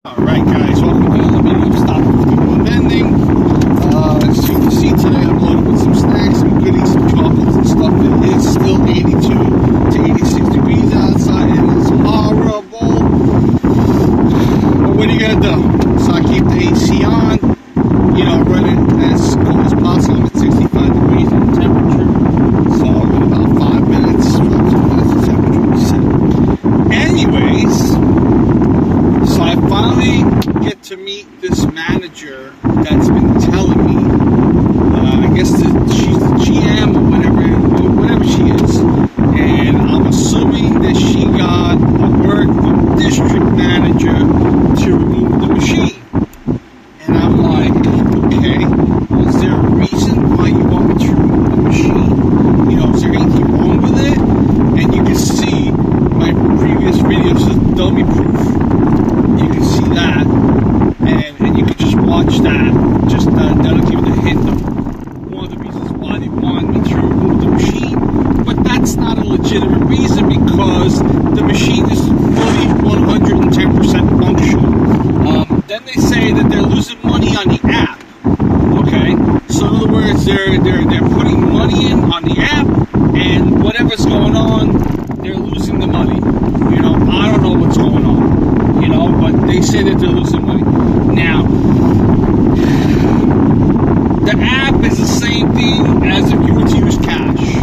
Alright guys, welcome to another video of Stop People Vending. As you can see today I'm loaded with some snacks, some goodies, some chocolates and stuff. It is still 82 to 86 degrees outside. It is horrible. But what are you gonna do? So I keep the AC on, running as cold as possible. I'm at 65 degrees in temperature. So in about 5 minutes, the temperature will set. Anyways, so I finally get to meet this manager that's been telling me, I guess she's the GM or whatever she is, and I'm assuming that she got a word from district manager to remove the machine. And I'm like, okay, is there a reason why you want me to remove the machine? Is there anything wrong with it? And you can see my previous videos of dummy proof. You can see that, and you can just watch that. Just that'll give you the hint of one of the reasons why they wanted me to remove the machine. But that's not a legitimate reason because the machine is fully 110% functional. Then they say that they're losing money on the app. Okay, so in other words, they're putting money in on the app, and whatever's going on, they're losing the money. I don't know what's going on. But they say that they're losing money. Now, the app is the same thing as if you were to use cash.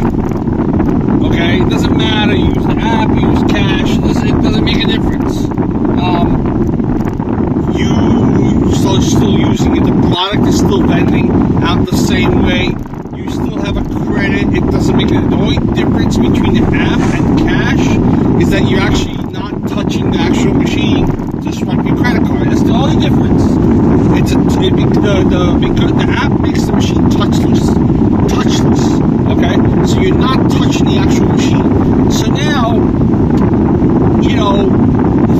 Okay? It doesn't matter. You use the app, you use cash. It doesn't make a difference. You're still using it. The product is still vending out the same way. You still have a credit. It doesn't make it. The only difference between the app and cash is that you're actually not touching the actual machine to swipe your credit card. That's the only difference. The app makes the machine touchless. Okay, so you're not touching the actual machine. So now,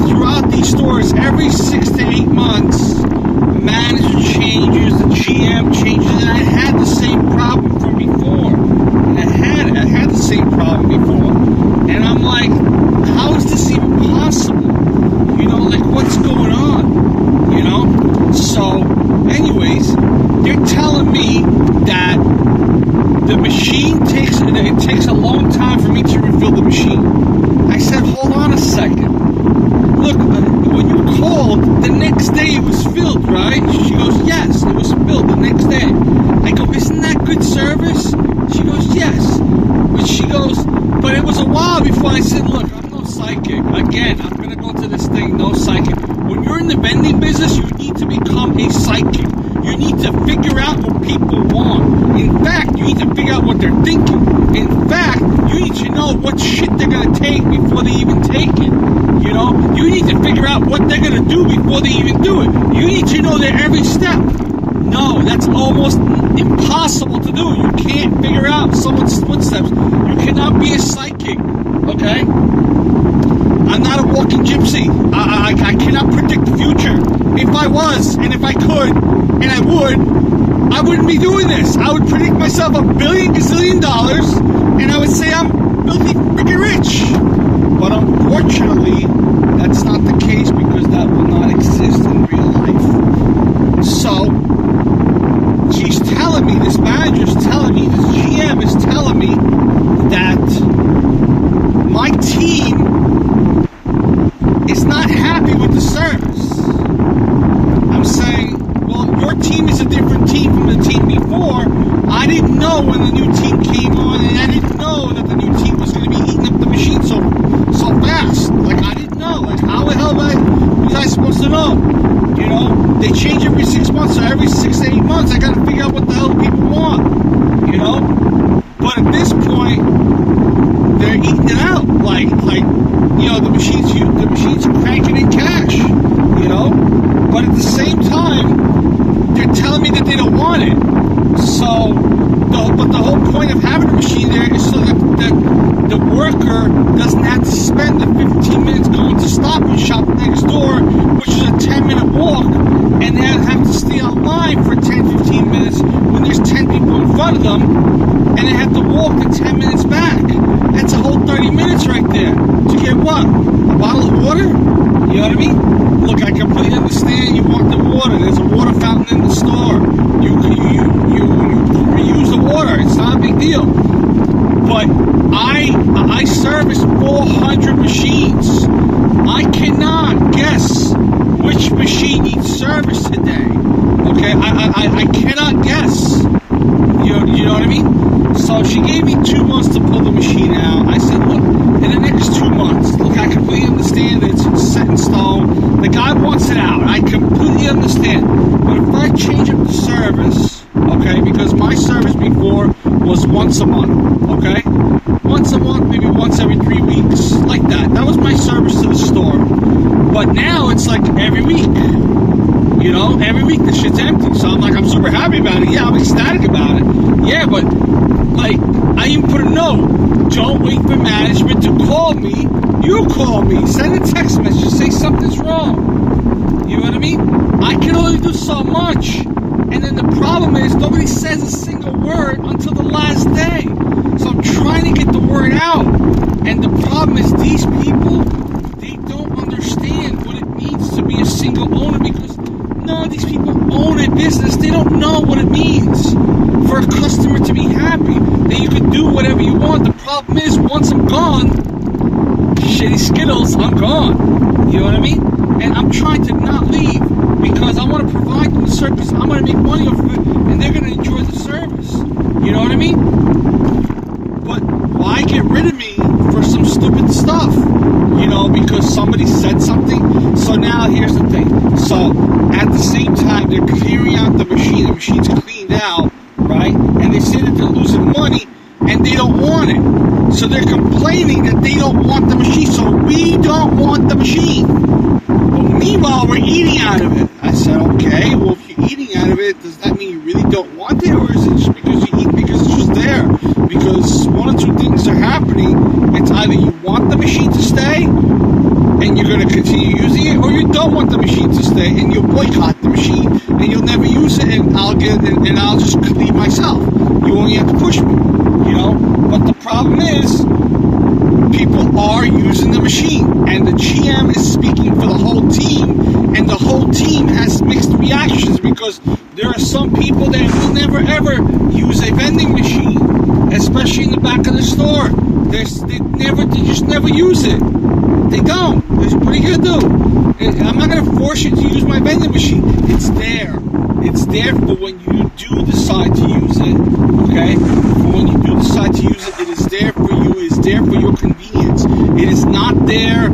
throughout these stores, every 6 to 8 months, the manager changes, the GM changes, and I had the same problem from before. I had the same problem before, and I'm like, how is this even possible? What's going on? So, anyways, they're telling me that the machine takes a long time for me to refill the machine. I said, hold on a second. Look, when you called, the next day it was filled, right? She goes, yes, it was filled the next day. I go, isn't that good service? She goes, yes. But she goes, but it was a while before I said, look, I'm no psychic. Again, I'm going to go to this thing, no psychic. When you're in the vending business, you need to become a psychic. You need to figure out what people want. In fact, you need to figure out what they're thinking. In fact, you need to know what shit they're going to take before they even take it. You need to figure out what they're going to do before they even do it. You need to know their every step. No, that's almost impossible to do. You can't figure out someone's footsteps. You cannot be a psychic, okay? I'm not a walking gypsy. I cannot predict the future. If I was, and if I could, and I wouldn't be doing this. I would predict myself $1 gazillion, and I would say I'm filthy freaking rich. But unfortunately, that's not the case because that will not exist in real life. So, she's telling me, this manager's telling me, this GM is telling me that my team is not happy with the service. I'm saying, well, your team is a different team from the team before. I didn't know when the new team came on, and I didn't know that the new team was going to be eating up the machine so fast. I didn't know. How the hell was I supposed to know? They change every 6 months, so every 6 to 8 months, I got to figure out what the hell people want. But at this point, they're eating it out. The machines are cranking in cash. But at the same time, they're telling me that they don't want it. So, but the whole point of having a machine there is so that the worker doesn't have to spend the 15 minutes going to Stop and Shop next door, which is a 10-minute walk, and they have to stay online for 10-15 minutes when there's 10 people in front of them, and they have to walk the 10 minutes back. That's a whole 30 minutes right there. To get what? A bottle of water? You know what I mean? look, I completely understand you want the water. There's a water fountain in the store. You reuse the water. It's not a big deal. But I service 400 machines. I cannot guess which machine needs service today. Okay, I cannot guess. You know what I mean? So she gave me 2 months to pull the machine out. I said, look, in the next 2 months, look, I completely understand that it's set in stone. The guy wants it out. I completely understand. But if I change up the service, okay, because my service before was once a month, okay? Once a month, maybe once every 3 weeks, like that. That was my service to the store. But now it's like every week. You know, every week the shit's empty. So I'm like, I'm super happy about it. Yeah, I'm ecstatic about it. Yeah, but, like, I even put a note. Don't wait for management to call me. You call me. Send a text message. Say something's wrong. You know what I mean? I can only do so much. And then the problem is nobody says a single word until the last day. So I'm trying to get the word out. And the problem is these people, they don't understand what it means to be a single owner, because none of these people own a business. They don't know what it means for a customer to be happy. That you can do whatever you want. The problem is once I'm gone, shitty Skittles, I'm gone. You know what I mean? And I'm trying to not leave because I want to provide them the service. I'm going to make money off of it, and they're going to enjoy the service. You know what I mean? But why get rid of me for some stupid stuff? You know, because somebody said something. So now here's the thing. So at the same time, they're clearing out the machine. The machine's cleaned out, right? And they say that they're losing money, and they don't want it. So they're complaining that they don't want the machine. So we don't want the machine. But meanwhile, we're eating out of it. I said, okay, well, if you're eating out of it, does that mean you really don't want it? Or is it just because you eat because it's just there? Because one or two things are happening. It's either you want the machine to stay, and you're going to continue using it, or you don't want the machine to stay, and you'll boycott the machine, and you'll never use it, and I'll just leave myself. You only have to push me, you know? But the problem is, people are using the machine, and the GM is speaking for the whole team, and the whole team has mixed reactions, because there are some people that will never ever use a vending machine, especially in the back of the store. They just never use it. They don't. What are you gonna do? I'm not gonna force you to use my vending machine. It's there. It's there for when you do decide to use it. Okay? For when you do decide to use it, it is there for you. It is there for your convenience. It is not there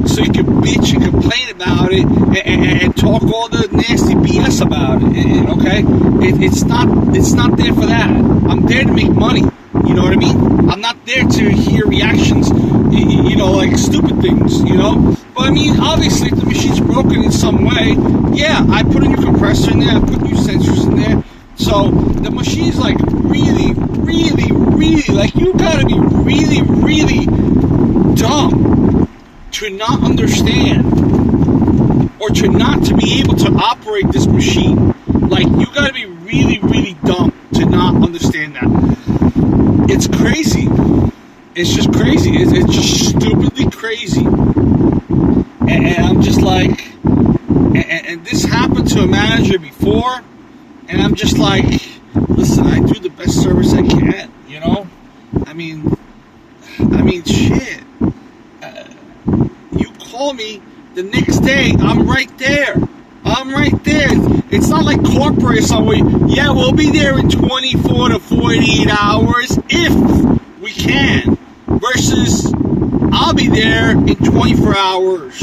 so you can bitch and complain about it and talk all the nasty BS about it. Okay? It's not there for that. I'm there to make money. You know what I mean? I'm not there to hear reactions, you know, like stupid things, you know? But I mean, obviously, if the machine's broken in some way, yeah, I put a new compressor in there, I put new sensors in there. So the machine's like really, like you gotta be really dumb to not understand or to not to be able to operate this machine. Like, you gotta be really dumb to not understand that. It's crazy. It's just crazy. It's just stupidly crazy. And I'm just like, and this happened to a manager before, and I'm just like, listen, I do the best service I can, you know? I mean, shit. You call me the next day, I'm right there. It's not like corporate or somewhere. Yeah, we'll be there in 24 to 48 hours if we can. Versus, I'll be there in 24 hours.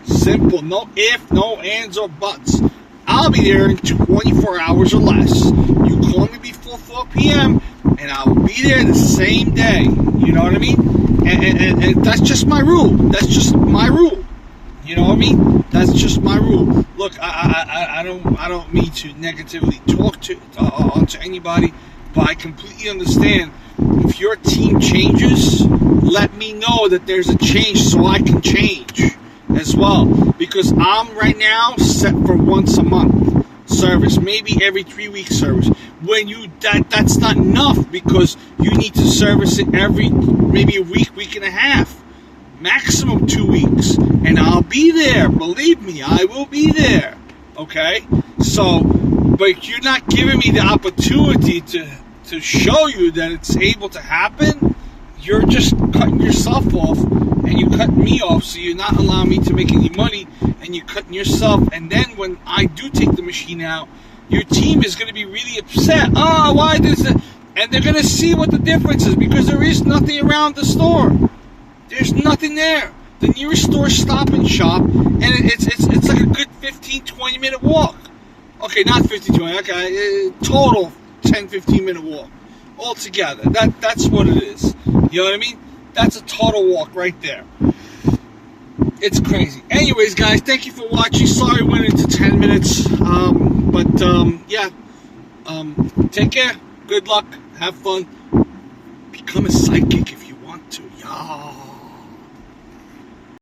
Simple. No if, no ands, or buts. I'll be there in 24 hours or less. You call me before 4 p.m. and I'll be there the same day. You know what I mean? And that's just my rule. That's just my rule. You know what I mean? That's just my rule. Look, I don't mean to negatively talk to anybody, but I completely understand. If your team changes, let me know that there's a change so I can change as well. Because I'm right now set for once a month service, maybe every 3 week service. When that's not enough, because you need to service it every maybe a week and a half. maximum 2 weeks, and I'll be there. Believe me, I will be there. Okay? So, but you're not giving me the opportunity to show you that it's able to happen. You're just cutting yourself off, and you cut me off, so you're not allowing me to make any money, and you're cutting yourself. And then when I do take the machine out, your team is going to be really upset. Oh, why this? And they're going to see what the difference is, because there is nothing around the store. There's nothing there. The nearest store is Stop and Shop, and it's like a good 15-20 minute walk. Okay, not 15-20. Okay, total 10-15 minute walk altogether. That's what it is. You know what I mean? That's a total walk right there. It's crazy. Anyways, guys, thank you for watching. Sorry I went into 10 minutes. Yeah. Take care. Good luck. Have fun. Become a psychic if you want to. Y'all.